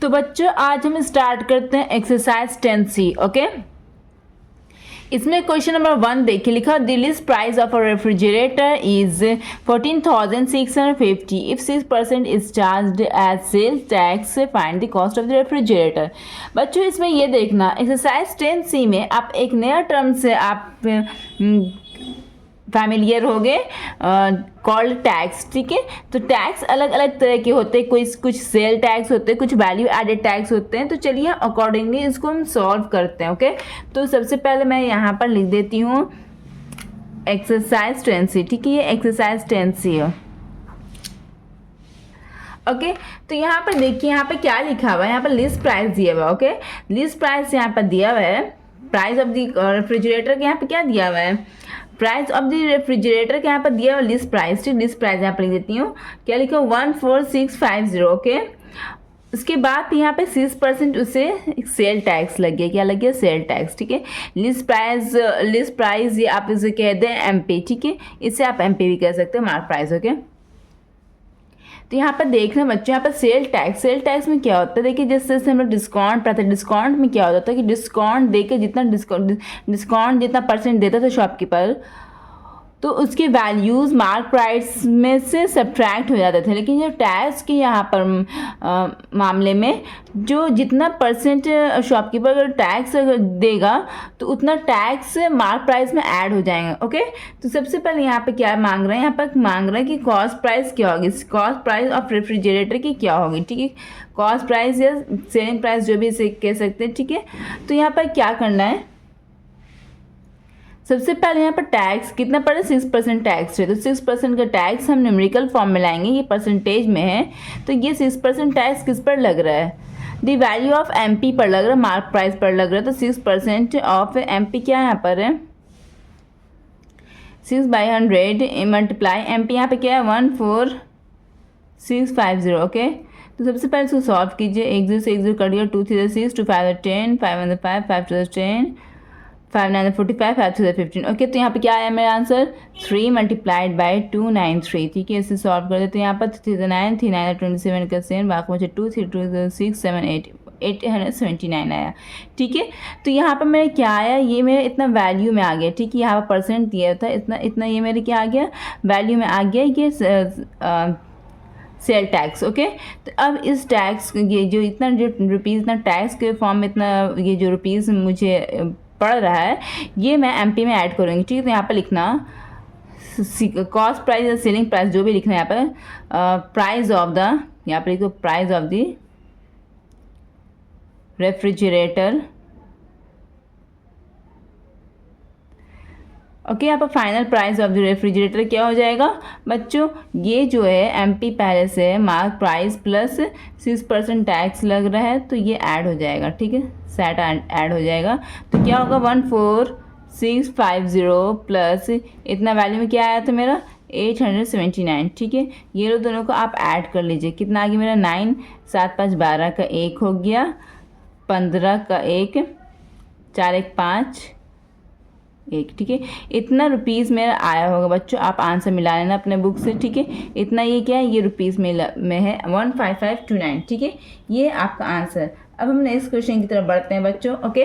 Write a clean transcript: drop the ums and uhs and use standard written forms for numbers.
तो बच्चों आज हम स्टार्ट करते हैं एक्सरसाइज 10C। ओके, इसमें क्वेश्चन नंबर 1 देखिए, लिखा the list price of a refrigerator is 14,650 if 6% is charged as sale tax, find the cost of the refrigerator. बच्चों इसमें ये देखना, एक्सरसाइज 10C में आप एक नया टर्म से आप फैमिलियर हो गए, कॉल्ड टैक्स। ठीक है, तो टैक्स अलग अलग तरह के होते हैं, कुछ सेल टैक्स होते हैं, कुछ वैल्यू एडेड टैक्स होते हैं। तो चलिए अकॉर्डिंगली इसको हम सॉल्व करते हैं। ओके, तो सबसे पहले मैं यहाँ पर लिख देती हूँ एक्सरसाइज 10C। ठीक है, ये एक्सरसाइज 10C है। ओके, तो यहाँ पर देखिए, यहाँ पे क्या लिखा हुआ है, यहाँ पर लिस्ट प्राइस दिया हुआ है। ओके, लिस्ट प्राइस यहाँ पर दिया हुआ है, प्राइस ऑफ द रेफ्रिजरेटर के यहाँ पे क्या दिया हुआ है, प्राइस ऑफ द रेफ्रिजरेटर के यहाँ पर दिया हुआ लिस्ट प्राइस। ठीक, लिस्ट प्राइस यहाँ पर लिख देती हूँ, क्या लिखा 14650। ओके, उसके बाद यहाँ पे 6% उसे सेल टैक्स लग गया, क्या लग गया, सेल टैक्स। ठीक है, लिस्ट प्राइस ये आप इसे कह दें एमपी। ठीक है, इसे आप एमपी भी कह सकते हैं, मार्क प्राइस। ओके, तो यहाँ पर देखना बच्चों, यहाँ पर सेल टैक्स में क्या होता है, देखिए जैसे हम लोग डिस्काउंट पाते हैं, डिस्काउंट में क्या होता है कि डिस्काउंट देके डिस्काउंट जितना परसेंट देता था शॉपकीपर, तो उसके वैल्यूज़ मार्क प्राइस में से सब्ट्रैक्ट हो जाते थे। लेकिन जो टैक्स के यहाँ पर मामले में जो जितना परसेंट शॉपकीपर अगर टैक्स देगा तो उतना टैक्स मार्क प्राइस में ऐड हो जाएंगे। ओके, तो सबसे पहले यहाँ पे क्या मांग रहे हैं, यहाँ पर मांग रहे हैं कि कॉस्ट प्राइस क्या होगी, कॉस्ट प्राइस ऑफ रेफ्रिजरेटर की क्या होगी। ठीक है, कॉस्ट प्राइस या सेलिंग प्राइस जो भी इसे कह सकते हैं। ठीक है, तो यहाँ पर क्या करना है, सबसे पहले यहाँ पर टैक्स कितना पड़े, 6% टैक्स है। तो 6% का टैक्स हम न्यूमेरिकल फॉर्म में लाएंगे, ये परसेंटेज में है, तो ये 6% टैक्स किस पर लग रहा है, द वैल्यू ऑफ एमपी पर लग रहा है, मार्क प्राइस पर लग रहा है। तो 6% ऑफ एमपी क्या यहाँ पर है, 6/100 मल्टीप्लाई एमपी यहाँ पे क्या है 14650। ओके, तो सबसे पहले इसको सॉल्व कीजिए, 1 0 से 1 0 कटिए, 2 3 6 2 5 10 5 1 5 5 2 10 5 9 45 5 2 15। ओके, तो यहाँ पे क्या आया मेरा आंसर, 3 मल्टीप्लाइड बाई 293। ठीक है, इसे सॉल्व कर देते हैं। यहाँ पर 3 9 3 9 27 का सेम, बाकी मुझे 2 3 2 6 7 8 879 आया। ठीक है, तो यहाँ पर मेरे क्या आया, ये मेरे इतना वैल्यू में आ गया। ठीक है, यहाँ पर परसेंट दिया था, इतना ये मेरे क्या आ गया, वैल्यू में आ गया, ये सेल टैक्स। ओके, तो अब इस टैक्स ये जो रुपीज़ इतना टैक्स के फॉर्म में इतना ये जो रुपीज़ मुझे पड़ रहा है, ये मैं एमपी में ऐड करूँगी। ठीक है, तो यहाँ पर लिखना कॉस्ट प्राइस या सेलिंग प्राइस जो भी लिखना है यहाँ पर, प्राइस ऑफ द, यहाँ पर लिखो price of the refrigerator. Okay, यहाँ पर final price of the refrigerator क्या हो जाएगा बच्चों, ये जो है एमपी पहले से मार्क प्राइस प्लस 6% टैक्स लग रहा है, तो ये ऐड हो जाएगा। ठीक है, सेट ऐड हो जाएगा, तो क्या होगा 14650 प्लस इतना वैल्यू में क्या आया था मेरा 879। ठीक है, ये लोग दोनों को आप ऐड कर लीजिए, कितना आ गया मेरा 9 7 5 12 का 1 हो गया, 15 का 1 4 1 5 1। ठीक है, इतना रुपीज़ मेरा आया होगा बच्चों, आप आंसर मिला लेना अपने बुक से। ठीक है, इतना ये क्या है, ये रुपीज़ में है 15529। ठीक है, ये आपका आंसर। अब हम नेक्स्ट क्वेश्चन की तरफ बढ़ते हैं बच्चों। ओके,